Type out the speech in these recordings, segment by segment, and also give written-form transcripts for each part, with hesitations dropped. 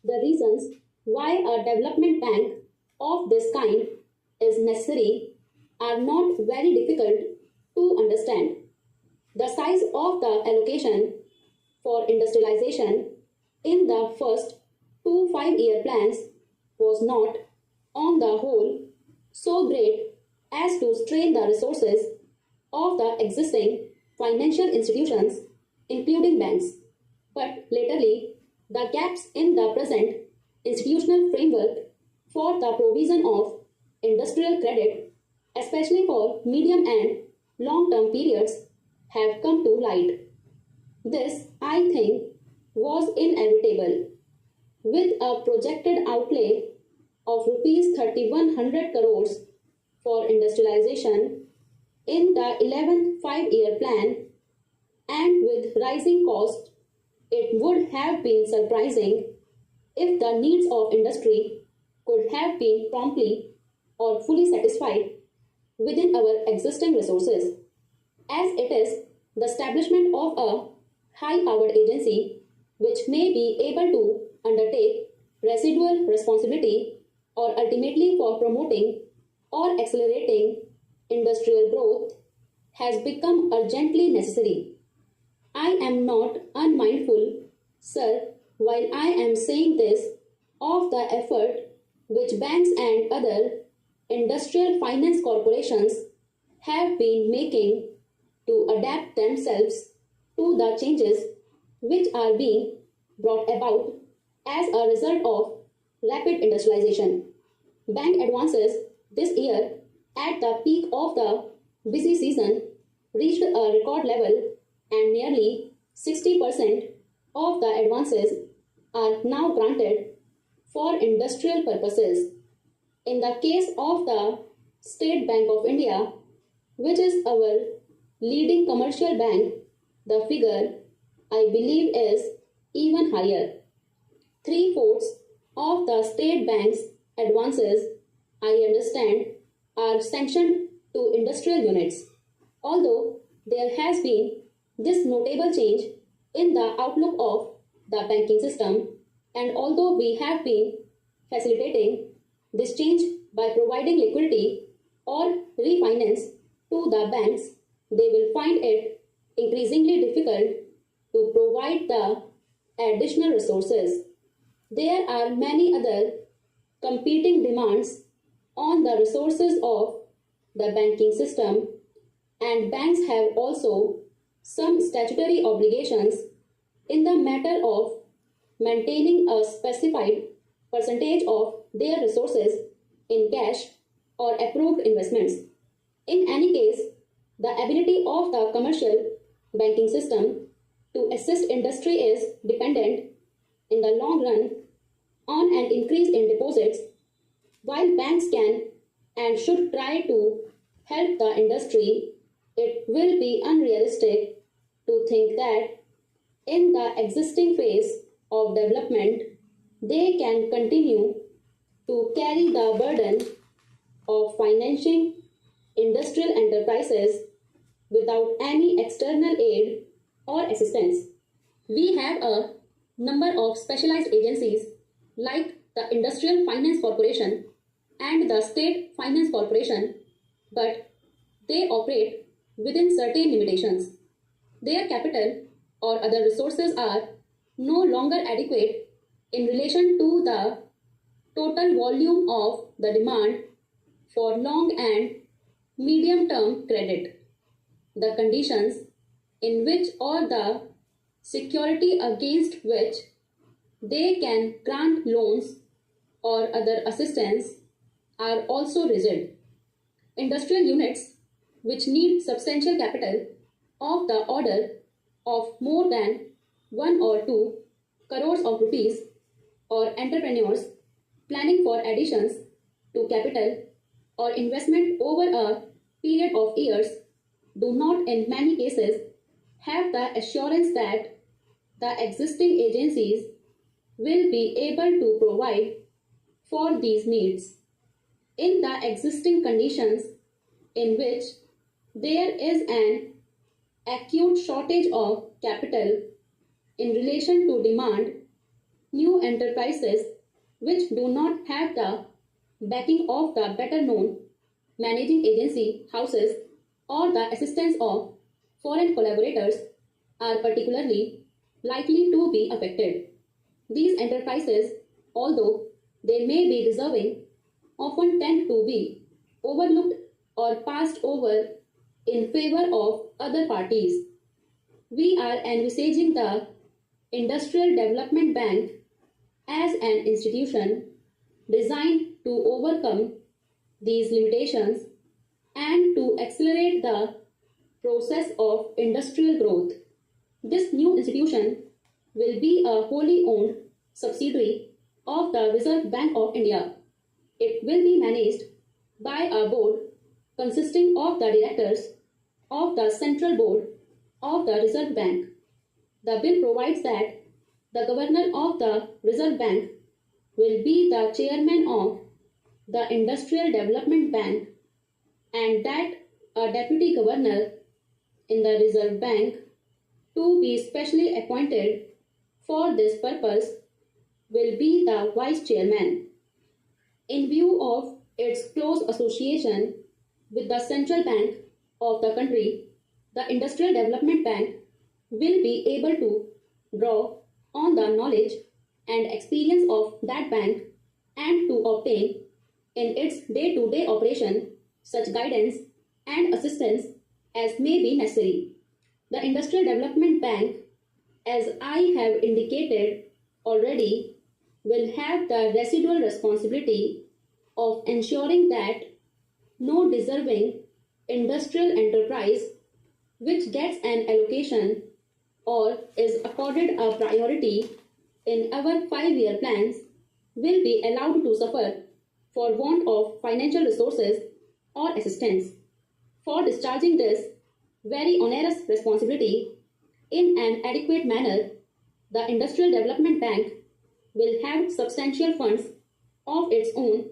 The reasons why a development bank of this kind is necessary are not very difficult to understand. The size of the allocation for industrialization in the first two 5-year plans was not, on the whole, so great as to strain the resources of the existing financial institutions, including banks. But latterly, the gaps in the present institutional framework for the provision of industrial credit, especially for medium and long term periods, have come to light. This, I think, was inevitable. With a projected outlay of rupees 3100 crores for industrialization in the 11th 5-year plan, and with rising costs, it would have been surprising if the needs of industry could have been promptly or fully satisfied within our existing resources. As it is the establishment of a high-powered agency which may be able to undertake residual responsibility or ultimately for promoting or accelerating industrial growth has become urgently necessary. I am not unmindful, sir, while I am saying this, of the effort which banks and other industrial finance corporations have been making to adapt themselves to the changes which are being brought about as a result of rapid industrialization. Bank advances this year, at the peak of the busy season, reached a record level, and nearly 60% of the advances are now granted for industrial purposes. In the case of the State Bank of India, which is our leading commercial bank, the figure, I believe, is even higher. 3/4 of the state bank's advances, I understand, are sanctioned to industrial units. Although there has been this notable change in the outlook of the banking system, and although we have been facilitating this change by providing liquidity or refinance to the banks, they will find it increasingly difficult to provide the additional resources. There are many other competing demands on the resources of the banking system, and banks have also some statutory obligations in the matter of maintaining a specified percentage of their resources in cash or approved investments. In any case, the ability of the commercial banking system to assist industry is dependent in the long run on an increase in deposits. While banks can and should try to help the industry, it will be unrealistic to think that in the existing phase of development, they can continue to carry the burden of financing industrial enterprises without any external aid or assistance. We have a number of specialized agencies like the Industrial Finance Corporation and the State Finance Corporation, but they operate within certain limitations. Their capital or other resources are no longer adequate in relation to the total volume of the demand for long and medium term credit. The conditions in which or the security against which they can grant loans or other assistance are also rigid. Industrial units which need substantial capital of the order of more than 1 or 2 crores of rupees, or entrepreneurs planning for additions to capital or investment over a period of years, do not in many cases have the assurance that the existing agencies will be able to provide for these needs. In the existing conditions in which there is an acute shortage of capital in relation to demand, New enterprises which do not have the backing of the better known managing agency houses or the assistance of foreign collaborators are particularly likely to be affected. These enterprises, although they may be deserving, often tend to be overlooked or passed over in favor of other parties. We are envisaging the Industrial Development Bank as an institution designed to overcome these limitations and to accelerate the process of industrial growth. This new institution will be a wholly owned subsidiary of the Reserve Bank of India. It will be managed by a board consisting of the directors of the Central Board of the Reserve Bank. The bill provides that the Governor of the Reserve Bank will be the chairman of the Industrial Development Bank and that a deputy governor in the Reserve Bank to be specially appointed for this purpose will be the vice chairman. In view of its close association with the central bank of the country, the Industrial Development Bank will be able to draw on the knowledge and experience of that bank and to obtain in its day-to-day operation such guidance and assistance as may be necessary. The Industrial Development Bank, as I have indicated already, will have the residual responsibility of ensuring that no deserving industrial enterprise which gets an allocation or is accorded a priority in our 5-year plans will be allowed to suffer for want of financial resources or assistance. For discharging this very onerous responsibility in an adequate manner, the Industrial Development Bank will have substantial funds of its own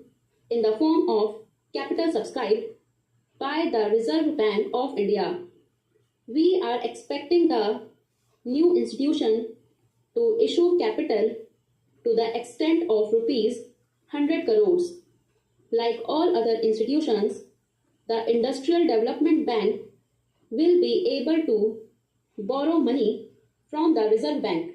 in the form of capital subscribed by the Reserve Bank of India. We are expecting the new institution to issue capital to the extent of rupees 100 crores. Like all other institutions, the Industrial Development Bank will be able to borrow money from the Reserve Bank.